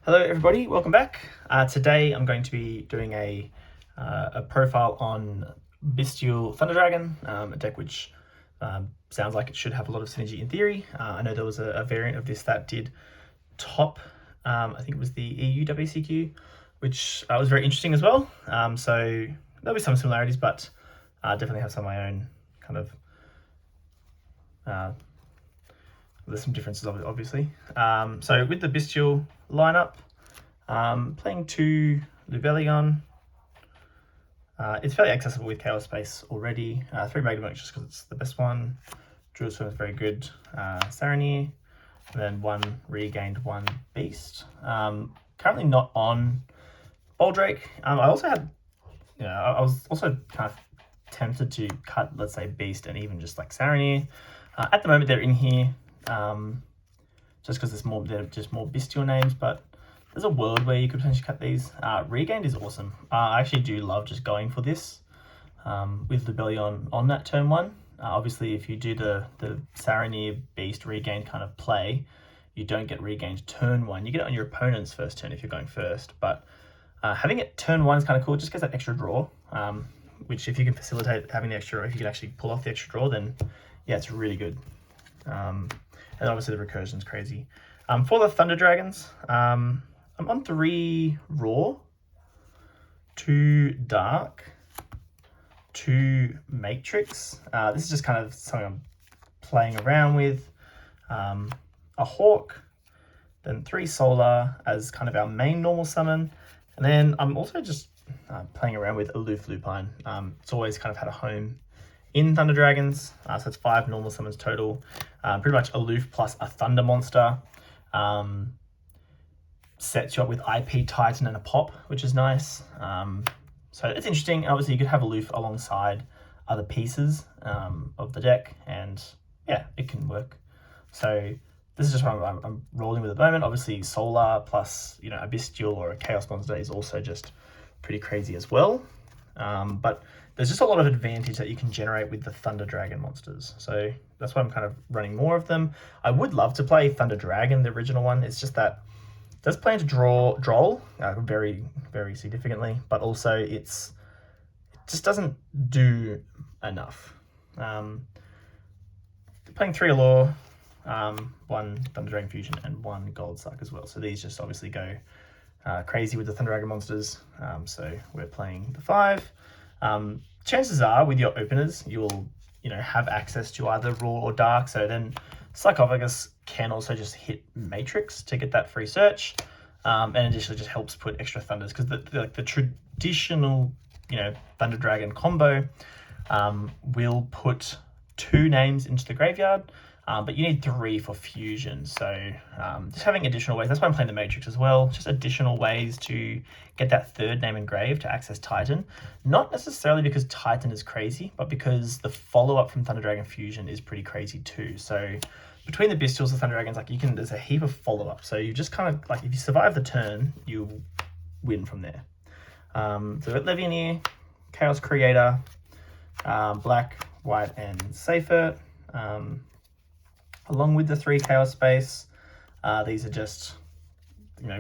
Hello everybody, welcome back. Today I'm going to be doing a profile on Bystial Thunder Dragon, a deck which sounds like it should have a lot of synergy in theory. I know there was a variant of this that did top, I think it was the EU WCQ, which was very interesting as well. So there'll be some similarities, but definitely have some of my own kind of there's some differences obviously. So with the Bystial lineup, playing 2 Lubellion. It's fairly accessible with Chaos Space already. 3 Magnavox just because it's the best one. Druid Swim is very good. Saranir, and then 1 Regained, 1 Beast. Currently not on Boldrake. I also had, I was also kind of tempted to cut, let's say, Beast and even just like Saranir. At the moment they're in here, just because they're just more Bystial names, but there's a world where you could potentially cut these. Regained is awesome. I actually do love just going for this with Lubellion on that turn 1. Obviously, if you do the Saranir Beast Regained kind of play, you don't get Regained turn 1. You get it on your opponent's first turn if you're going first. But having it turn 1 is kind of cool. It just gets that extra draw, which if you can facilitate having the extra, if you can actually pull off the extra draw, then yeah, it's really good. And obviously the recursion is crazy. For the Thunder Dragons, I'm on 3 Raw, 2 Dark, 2 Matrix. This is just kind of something I'm playing around with. A Hawk, then 3 Solar as kind of our main normal summon. And then I'm also just playing around with Aloof Lupine. It's always kind of had a home in Thunder Dragons. So it's 5 normal summons total. Pretty much Aloof plus a Thunder monster. Sets you up with IP Titan and a pop, which is nice. So it's interesting. Obviously, you could have Aloof alongside other pieces of the deck, and yeah, it can work. So this is just what I'm rolling with at the moment. Obviously, Solar plus a Bystial or a Chaos monster is also just pretty crazy as well. But there's just a lot of advantage that you can generate with the Thunder Dragon monsters. So that's why I'm kind of running more of them. I would love to play Thunder Dragon, the original one. It's just that it does plan to droll very, very significantly, but also it just doesn't do enough. Playing 3 Allure, 1 Thunder Dragon Fusion, and 1 Gold Suck as well. So these just obviously go crazy with the Thunder Dragon monsters. So we're playing the 5. Chances are with your openers, you'll have access to either Raw or Dark. So then Sarcophagus can also just hit Matrix to get that free search, and additionally just helps put extra Thunders, because the traditional Thunder Dragon combo will put 2 names into the graveyard. But you need 3 for fusion. So just having additional ways. That's why I'm playing the Matrix as well. Just additional ways to get that 3rd name engraved to access Titan. Not necessarily because Titan is crazy, but because the follow-up from Thunder Dragon Fusion is pretty crazy too. So between the Bystials and Thunder Dragons, there's a heap of follow-up. So you just kind of, if you survive the turn, you win from there. So Levianeer, Chaos Creator, Black, White, and Seifert. Along with the 3 Chaos Space. These are just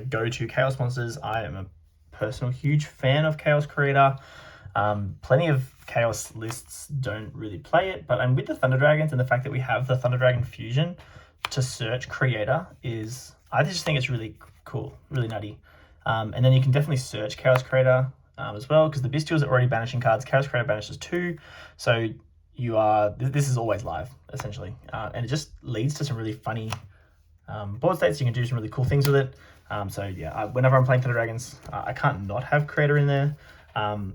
go-to Chaos monsters. I am a personal huge fan of Chaos Creator. Plenty of Chaos lists don't really play it, but with the Thunder Dragons and the fact that we have the Thunder Dragon Fusion to search Creator I just think it's really cool, really nutty. And then you can definitely search Chaos Creator as well, because the Bystials are already banishing cards. Chaos Creator banishes 2, so this is always live essentially, and it just leads to some really funny board states. You can do some really cool things with it. So yeah, whenever I'm playing Thunder Dragons, I can't not have Creator in there.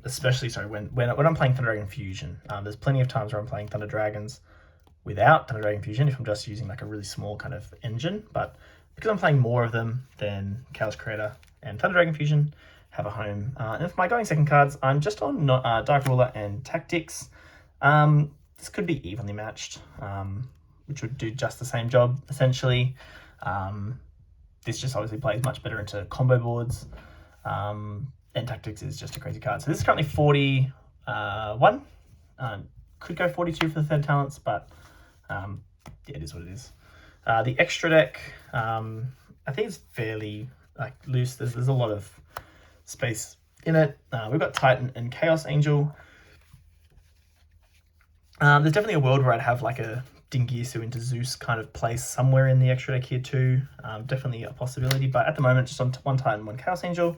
Especially when I'm playing Thunder Dragon Fusion. There's plenty of times where I'm playing Thunder Dragons without Thunder Dragon Fusion if I'm just using like a really small kind of engine. But because I'm playing more of them, then Chaos Creator and Thunder Dragon Fusion have a home. And for my going second cards, I'm just on Dark Ruler and Tactics. This could be evenly matched, which would do just the same job essentially. This just obviously plays much better into combo boards. And Tactics is just a crazy card. So this is currently 41. Could go 42 for the 3rd talents, but yeah, it is what it is. The extra deck, I think it's fairly like loose. There's a lot of space in it. We've got Titan and Chaos Angel. There's definitely a world where I'd have like a Dingisu into Zeus kind of place somewhere in the extra deck here too. Definitely a possibility, but at the moment just on one Titan, one Chaos Angel.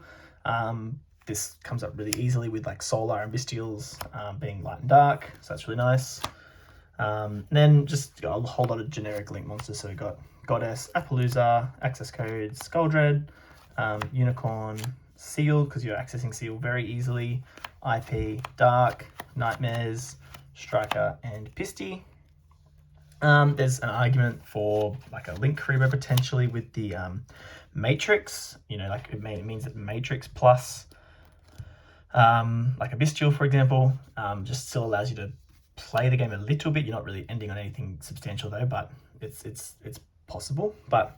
This comes up really easily with like Solar and Bystials being light and dark, so that's really nice. Then just a whole lot of generic link monsters. So we've got Goddess, Appaloosa, Access Codes, Skuldred, Unicorn, Seal, because you're accessing Seal very easily, IP, Dark, Nightmares, Striker, and Pisty. There's an argument for like a link creeper potentially with the Matrix, you know, like it means that Matrix plus like a Bystial, for example, just still allows you to play the game a little bit. You're not really ending on anything substantial though, but it's possible. But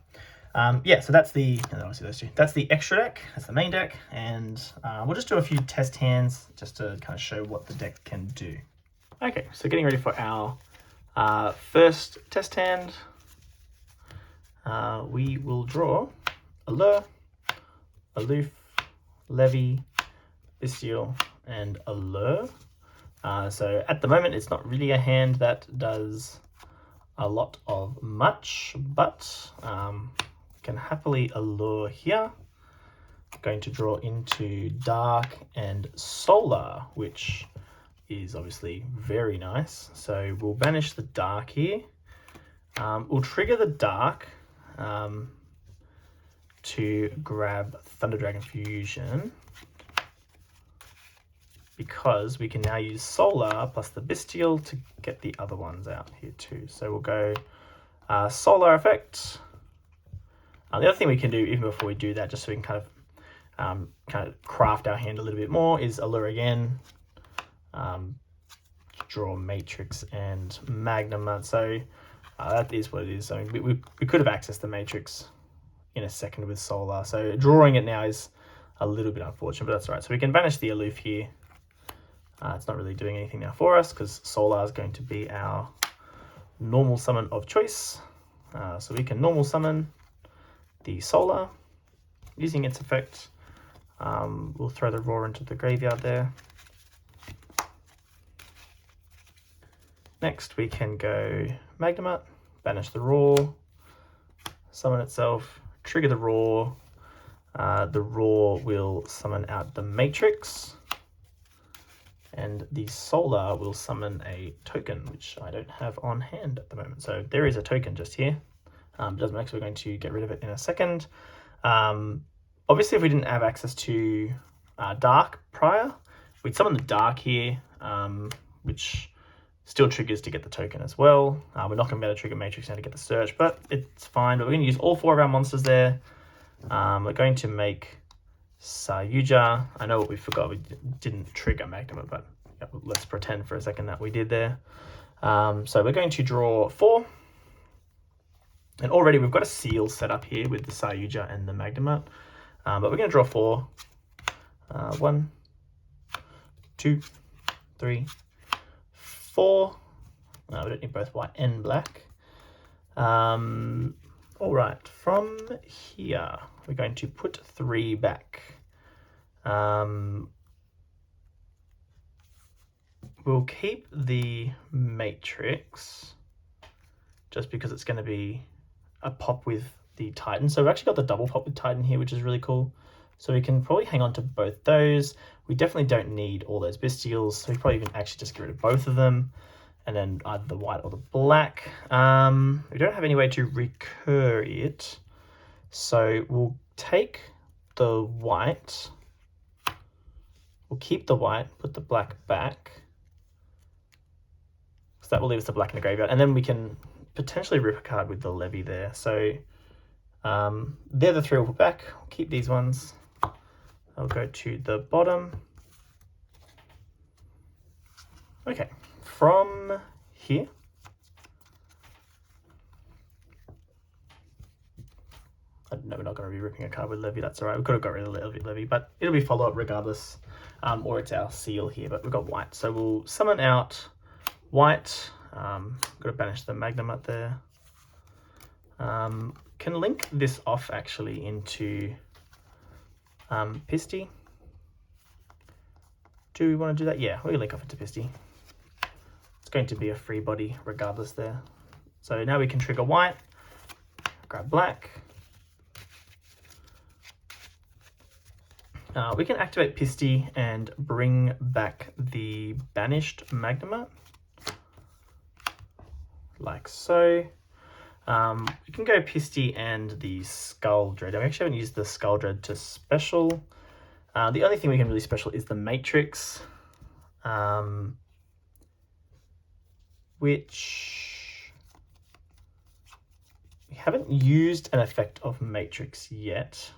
yeah, so that's the, obviously those two, that's the extra deck, that's the main deck, and we'll just do a few test hands just to kind of show what the deck can do. Okay, so getting ready for our first test hand, we will draw Allure, Aloof, Levy, Bystial, and Allure. So at the moment, it's not really a hand that does a lot of much, but can happily Allure here. I'm going to draw into Dark and Solar, which is obviously very nice. So we'll banish the Dark here. We'll trigger the Dark to grab Thunder Dragon Fusion, because we can now use Solar plus the Bystial to get the other ones out here too. So we'll go Solar effect. The other thing we can do even before we do that, just so we can kind of craft our hand a little bit more, is Allure again. Draw Matrix and Magnum. So that is what it is. So we could have accessed the Matrix in a second with Solar. So drawing it now is a little bit unfortunate, but that's all right. So we can banish the Aloof here. It's not really doing anything now for us because Solar is going to be our normal summon of choice. So we can normal summon the Solar using its effect. We'll throw the Roar into the graveyard there. Next we can go Magnemite, banish the Roar, summon itself, trigger the Roar. The Roar will summon out the Matrix, and the Solar will summon a token, which I don't have on hand at the moment. So there is a token just here. It doesn't matter, so we're going to get rid of it in a second. Obviously, if we didn't have access to Dark prior, we'd summon the Dark here, which still triggers to get the token as well. We're not going to be able to trigger Matrix now to get the search, but it's fine. But we're going to use all four of our monsters there. We're going to make Sayuja. I know what we forgot. We didn't trigger Magnum, but yeah, let's pretend for a second that we did there. So we're going to draw 4. And already we've got a seal set up here with the Sayuja and the Magnum. But we're going to draw 4. 1, 2, 3, 4. We don't need both white and black. All right, from here, we're going to put 3 back. We'll keep the Matrix just because it's going to be a pop with the Titan. So we've actually got the double pop with Titan here, which is really cool. So we can probably hang on to both those. We definitely don't need all those Bystials, so we probably can actually just get rid of both of them. And then either the white or the black. We don't have any way to recur it. So we'll take the white. We'll keep the white, put the black back. So that will leave us the black in the graveyard. And then we can potentially rip a card with the Levy there. So they're the 3 we'll put back. We'll keep these ones. I'll go to the bottom. Okay. From here, no, we're not going to be ripping a card with Levy, that's all right. We could have got rid of Levy, but it'll be follow-up regardless, or it's our seal here, but we've got white. So we'll summon out white. Got to banish the Magnum up there. Can link this off actually into Pisty. Do we want to do that? Yeah, we'll link off into Pisty. It's going to be a free body regardless there. So now we can trigger white, grab black. We can activate Pisty and bring back the banished Magnemite, like so. We can go Pisty and the Skull Dread. I actually haven't used the Skull Dread to special. The only thing we can really special is the Matrix, which we haven't used an effect of Matrix yet.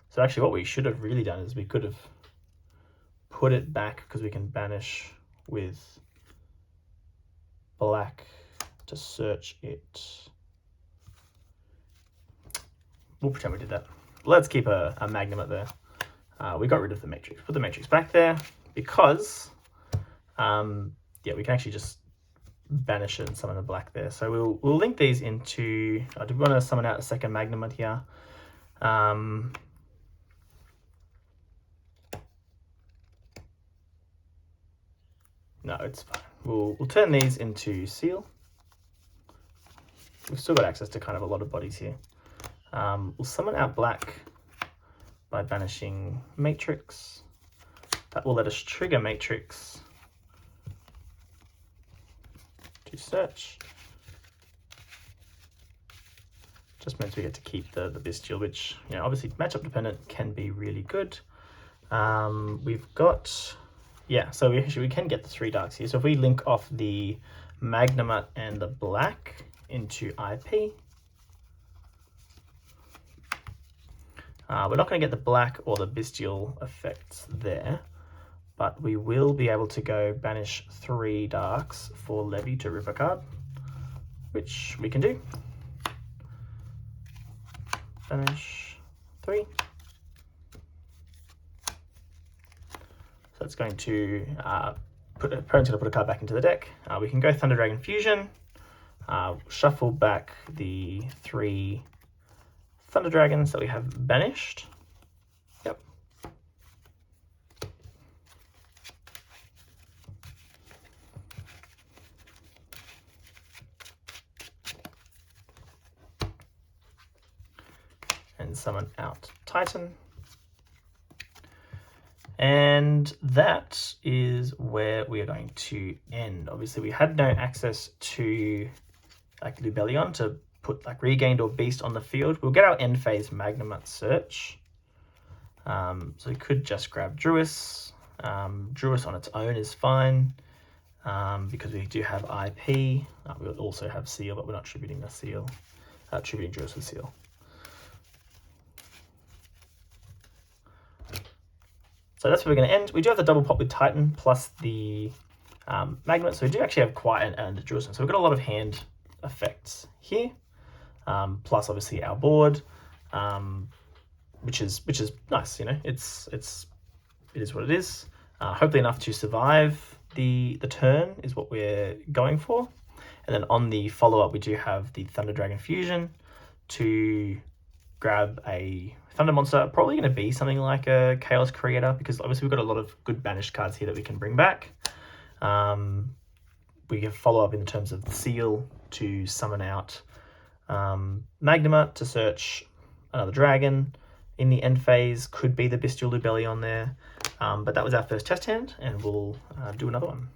So actually what we should have really done is we could have put it back, because we can banish with black to search it. We'll pretend we did that. Let's keep a Magnemite there. We got rid of the Matrix. Put the Matrix back there because, yeah, we can actually just banish it and summon the black there. So we'll link these into. Do we want to summon out a second Magnemite here? No, it's fine. We'll turn these into Seal. We've still got access to kind of a lot of bodies here. We'll summon out black by banishing Matrix. That will let us trigger Matrix to search. Just means we get to keep the Bystial, which, you know, obviously matchup dependent can be really good. We've got, yeah, so we can get the 3 darks here. So if we link off the Magnemite and the black into IP, we're not going to get the black or the Bystial effects there, but we will be able to go banish 3 darks for Levy to rip a card, which we can do. Banish 3. So it's going to opponent's going to put a card back into the deck. We can go Thunder Dragon Fusion, shuffle back the 3 Thunder Dragons that we have banished. Yep. And summon out Titan. And that is where we are going to end. Obviously, we had no access to like Lubellion to put like Regained or Beast on the field. We'll get our end phase Magnemite search. So we could just grab Druis. Druis on its own is fine because we do have IP. We'll also have Seal, but we're not tributing the Seal. Tributing Druis with Seal. So that's where we're going to end. We do have the double pop with Titan plus the Magnemite, so we do actually have Quiet and Druis. So we've got a lot of hand effects here, plus obviously our board, which is nice. You know, it is what it is. Hopefully enough to survive the turn is what we're going for. And then on the follow up, we do have the Thunder Dragon Fusion to grab a Thunder monster, probably going to be something like a Chaos Creator, because obviously we've got a lot of good banished cards here that we can bring back. We can follow up in terms of the Seal to summon out Magnemite to search another dragon. In the end phase, could be the Bystial Lubellion there. But that was our first test hand, and we'll do another one.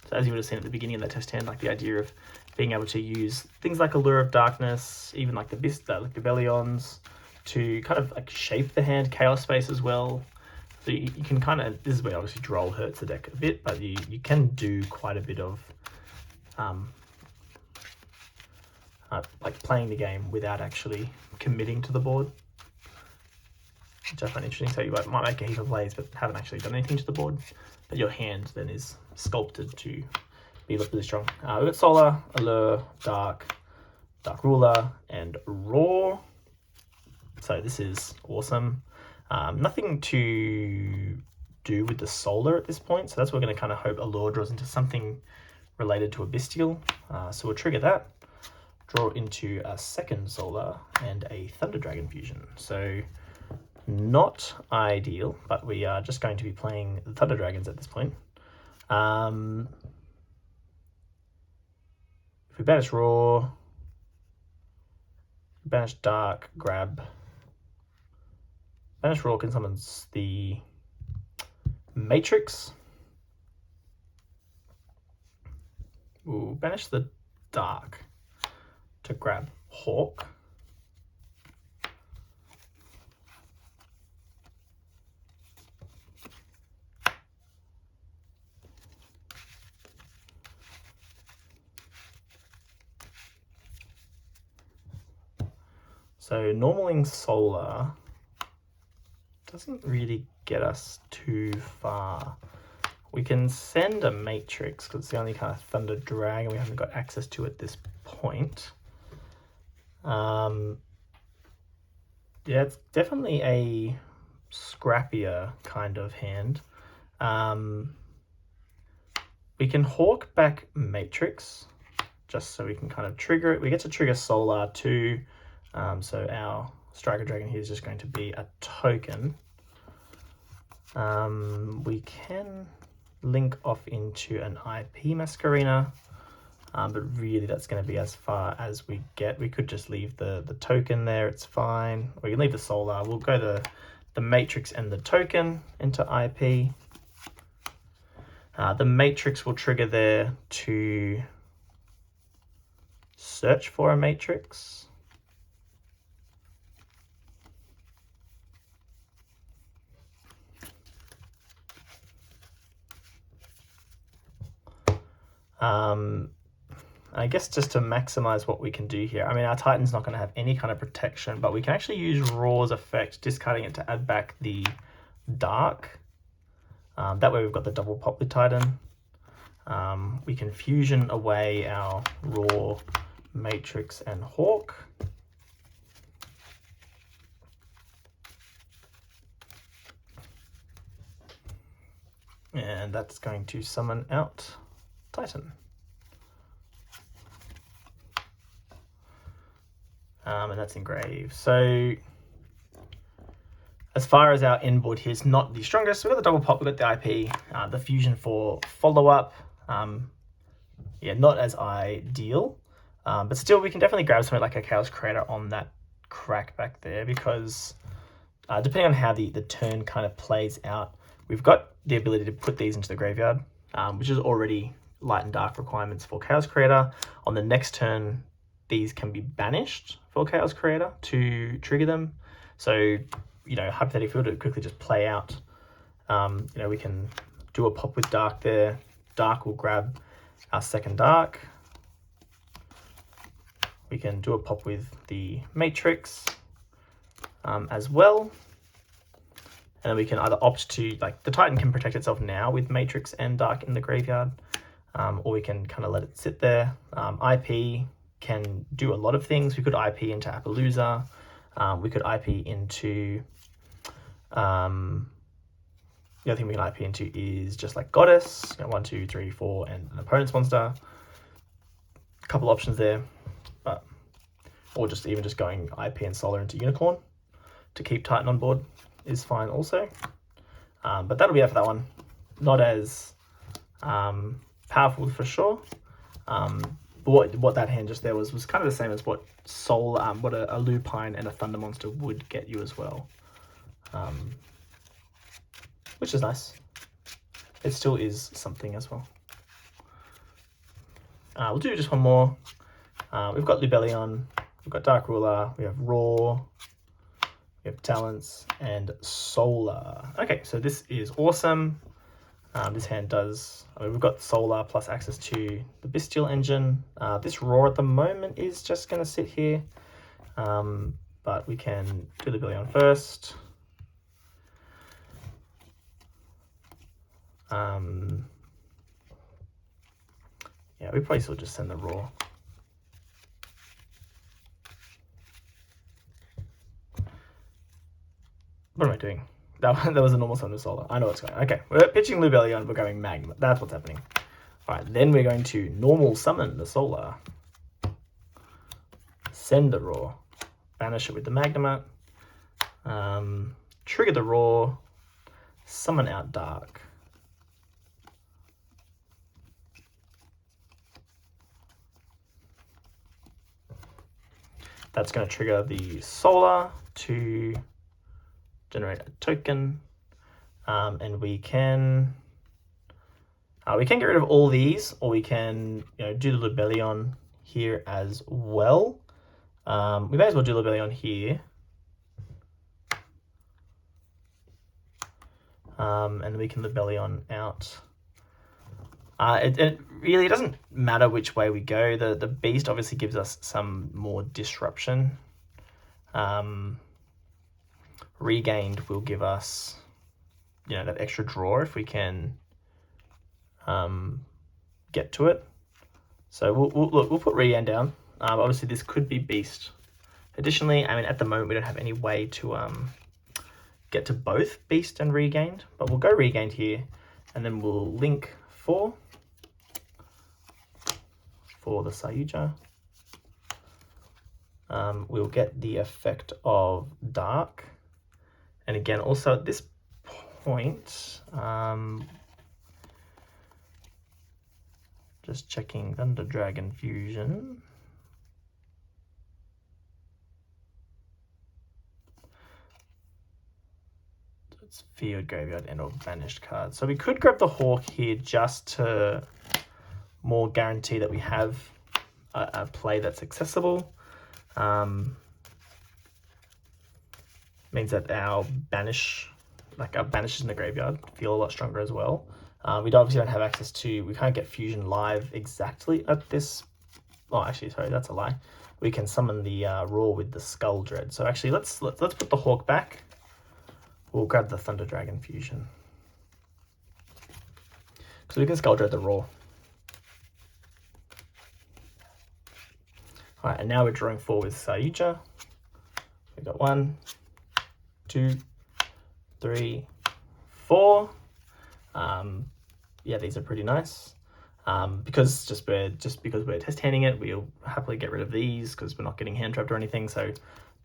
So as you would have seen at the beginning of that test hand, like the idea of being able to use things like Allure of Darkness, even like the Lubellions, to kind of like shape the hand, Chaos Space as well. So you can kind of, this is where obviously Droll hurts the deck a bit, but you can do quite a bit of like playing the game without actually committing to the board, which I find interesting. So you might make a heap of plays but haven't actually done anything to the board, but your hand then is sculpted to be really strong. We've got Solar, Allure, Dark Ruler, and Roar. So this is awesome. Nothing too do with the solar at this point. So that's what we're going to kind of hope Allure draws into something related to a Bystial. So we'll trigger that, draw into a second solar and a Thunder Dragon fusion. So not ideal, but we are just going to be playing the Thunder Dragons at this point. If we banish Raw, banish Dark, grab. Banish Raw can summon the Matrix. We'll banish the Dark to grab Hawk. So normaling Solar doesn't really get us too far. We can send a Matrix because it's the only kind of Thunder Dragon we haven't got access to at this point. Yeah, it's definitely a scrappier kind of hand. We can Hawk back Matrix just so we can kind of trigger it. We get to trigger Solar too. So our Striker Dragon here is just going to be a token. We can link off into an IP Masquerena, but really that's going to be as far as we get. We could just leave the token there, it's fine. We can leave the Solar. We'll go the Matrix and the token into IP. The Matrix will trigger there to search for a Matrix. I guess just to maximize what we can do here. I mean, our Titan's not going to have any kind of protection, but we can actually use Raw's effect, discarding it to add back the Dark. That way we've got the double pop with Titan. We can fusion away our Raw, Matrix, and Hawk. And that's going to summon out Titan. And that's engraved. So as far as our inboard here, it's not the strongest. We've got the double pop, we've got the IP, the fusion for follow-up. Yeah, not as ideal. But still, we can definitely grab something like a Chaos Creator on that crack back there, because depending on how the turn kind of plays out, we've got the ability to put these into the graveyard, which is already light and dark requirements for Chaos Creator. On the next turn, these can be banished for Chaos Creator to trigger them. So, you know, hypothetically, to quickly just play out, you know, we can do a pop with Dark there. Dark will grab our second Dark. We can do a pop with the Matrix as well. And then we can either opt to, like, the Titan can protect itself now with Matrix and Dark in the graveyard, or we can kind of let it sit there. IP can do a lot of things. We could IP into Appaloosa. We could IP into, the other thing we can IP into is just like Goddess, you know, 1, 2, 3, 4, and an opponent's monster. A couple options there, but, or just even just going IP and Solar into Unicorn to keep Titan on board is fine also. But that'll be it for that one. Not as powerful for sure. But what that hand just there was kind of the same as what what a Lupine and a Thunder Monster would get you as well. Which is nice. It still is something as well. We'll do just one more. We've got Lubellion, we've got Dark Ruler, we have Raw, we have Talents, and Solar. Okay, so this is awesome. This hand does, I mean, we've got Solar plus access to the Bystial engine. This Raw at the moment is just going to sit here, but we can do the Lubellion first. Yeah, we probably still just send the Raw. What am I doing? That was a normal summon with Solar. I know what's going on. Okay, we're pitching Lubellion, we're going Magma. That's what's happening. All right, then we're going to normal summon the Solar. Send the Raw. Banish it with the Magnemite. Trigger the Raw. Summon out Dark. That's going to trigger the Solar to generate a token, and we can get rid of all these, or we can do the Lubellion here as well. We may as well do Lubellion here, and then we can Lubellion out. It really doesn't matter which way we go. The Beast obviously gives us some more disruption. Regained will give us, that extra draw if we can get to it. So we'll put Regained down. Obviously this could be Beast. Additionally, I mean, at the moment we don't have any way to get to both Beast and Regained, but we'll go Regained here, and then we'll link for the Sayuja. We'll get the effect of Dark. And again, also at this point, just checking Thunder Dragon Fusion. It's Field, Graveyard, and or Banished cards. So we could grab the Hawk here just to more guarantee that we have a play that's accessible. Means that our banishes in the graveyard feel a lot stronger as well. We obviously don't have access to, we can't get Fusion live exactly at this. Oh, actually, sorry, that's a lie. We can summon the Raw with the Skull Dread. So actually, let's put the Hawk back. We'll grab the Thunder Dragon Fusion. So we can Skull Dread the Raw. All right, and now we're drawing 4 with Sayuja. We've got 1, 2, 3, 4. Yeah, these are pretty nice. Because we're test handing it, we'll happily get rid of these because we're not getting hand trapped or anything. So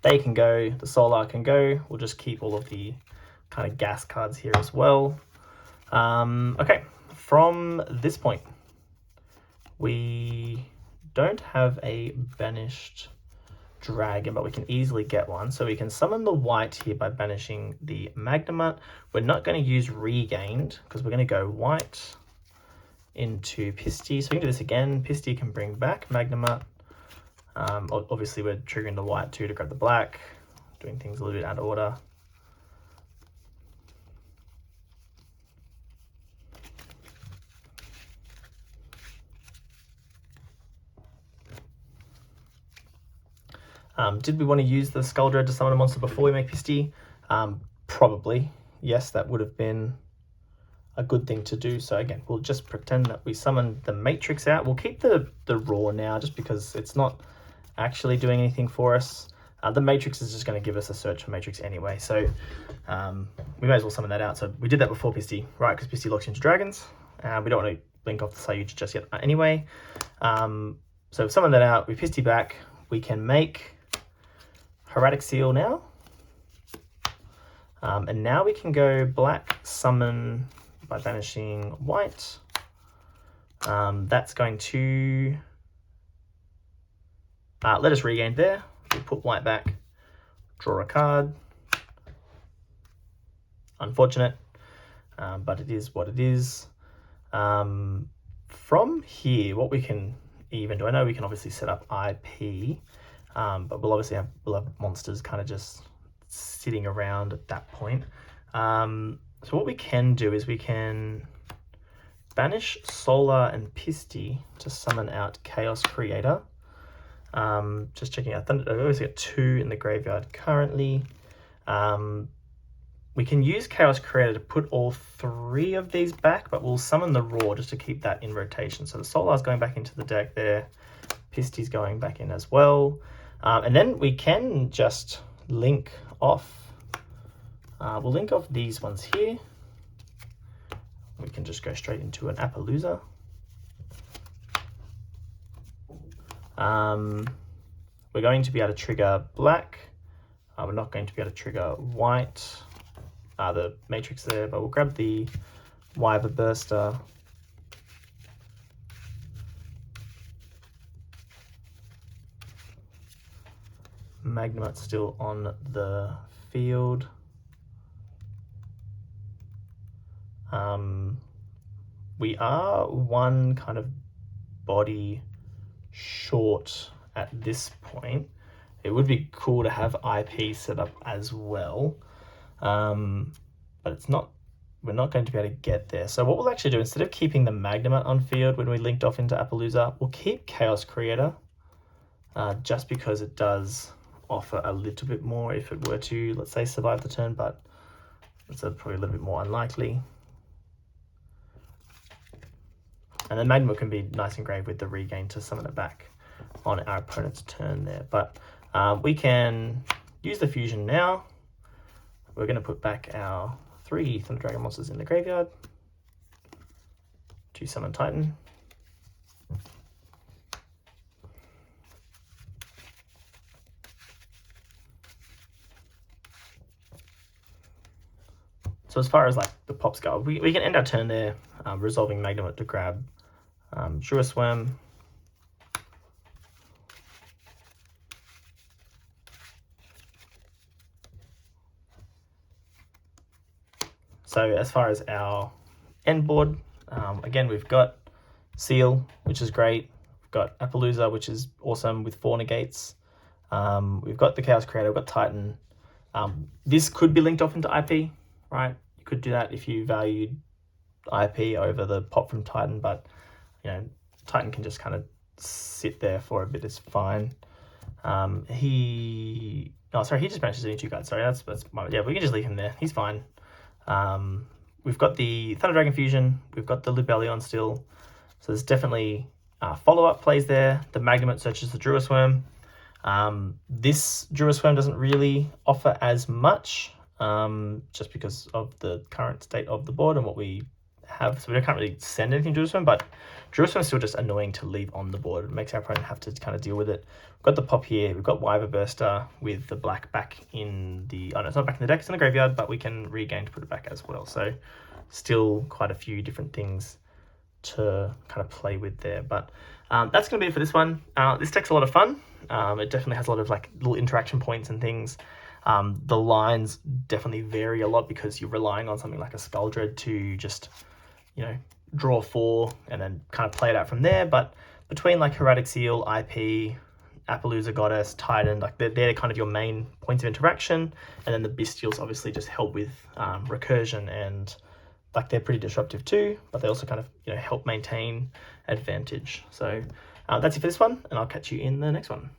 they can go, the Solar can go. We'll just keep all of the kind of gas cards here as well. Okay, from this point, we don't have a banished dragon, but we can easily get one. So we can summon the white here by banishing the Magnemite. We're not going to use Regained because we're going to go white into Pisty. So we can do this again. Pisty can bring back Magnemite. Obviously we're triggering the white too to grab the black, doing things a little bit out of order. Did we want to use the Skull Dread to summon a monster before we make Pisty? Probably. Yes, that would have been a good thing to do. So again, we'll just pretend that we summoned the Matrix out. We'll keep the Raw now just because it's not actually doing anything for us. The Matrix is just going to give us a search for Matrix anyway. So we may as well summon that out. So we did that before Pisty, right? Because Pisty locks into dragons. We don't want to blink off the Sayuja just yet anyway. So summon that out. We Pisty back. We can make Hieratic Seal now. And now we can go black summon by banishing white. That's going to let us regain there. We put white back, draw a card. Unfortunate, but it is what it is. From here, what we can even do, I know we can obviously set up IP, but we'll obviously have monsters kind of just sitting around at that point. So what we can do is we can banish Solar and Pisty to summon out Chaos Creator. Just checking out Thunder, I've obviously got 2 in the graveyard currently. We can use Chaos Creator to put all 3 of these back, but we'll summon the Raw just to keep that in rotation. So the Solar's going back into the deck there. Pisty's going back in as well. And then we can just link off We'll link off these ones here. We can just go straight into an Appaloosa. We're going to be able to trigger black. We're not going to be able to trigger white, the matrix there, but we'll grab the Wyver Burster. Magnemite still on the field. We are one kind of body short at this point. It would be cool to have IP set up as well, but it's not. We're not going to be able to get there. So what we'll actually do, instead of keeping the Magnemite on field when we linked off into Appaloosa, we'll keep Chaos Creator, just because it does offer a little bit more if it were to, let's say, survive the turn, but it's probably a little bit more unlikely. And then Magnemite can be nice and great with the regain to summon it back on our opponent's turn there. But we can use the fusion now. We're going to put back our 3 Thunder Dragon monsters in the graveyard to summon Titan. So as far as like the pops go, we can end our turn there, resolving Magnemite to grab Druiswurm. So as far as our end board, again, we've got Seal, which is great. We've got Appaloosa, which is awesome with 4 negates. We've got the Chaos Creator, we've got Titan. This could be linked off into IP, right? You could do that if you valued IP over the pop from Titan, but you know, Titan can just kind of sit there for a bit, it's fine. He just managed to do 2 cards. Sorry, that's yeah, we can just leave him there. He's fine. We've got the Thunder Dragon Fusion, we've got the Lubellion still, so there's definitely follow-up plays there. The Magnemite searches the Druiswurm. This Druiswurm doesn't really offer as much, just because of the current state of the board and what we have. So we can't really send anything to Druiswurm, but Druiswurm is still just annoying to leave on the board. It makes our opponent have to kind of deal with it. We've got the pop here. We've got Wyver Burster with the black back in the... Oh, no, it's not back in the deck. It's in the graveyard, but we can regain to put it back as well. So still quite a few different things to kind of play with there. But that's going to be it for this one. This deck's a lot of fun. It definitely has a lot of like little interaction points and things. The lines definitely vary a lot because you're relying on something like a Skull Dread to just, you know, draw 4 and then kind of play it out from there. But between like Hieratic Seal, IP, Appaloosa Goddess, Titan, like they're kind of your main points of interaction. And then the Bystials obviously just help with recursion, and like they're pretty disruptive too, but they also kind of, you know, help maintain advantage. So that's it for this one, and I'll catch you in the next one.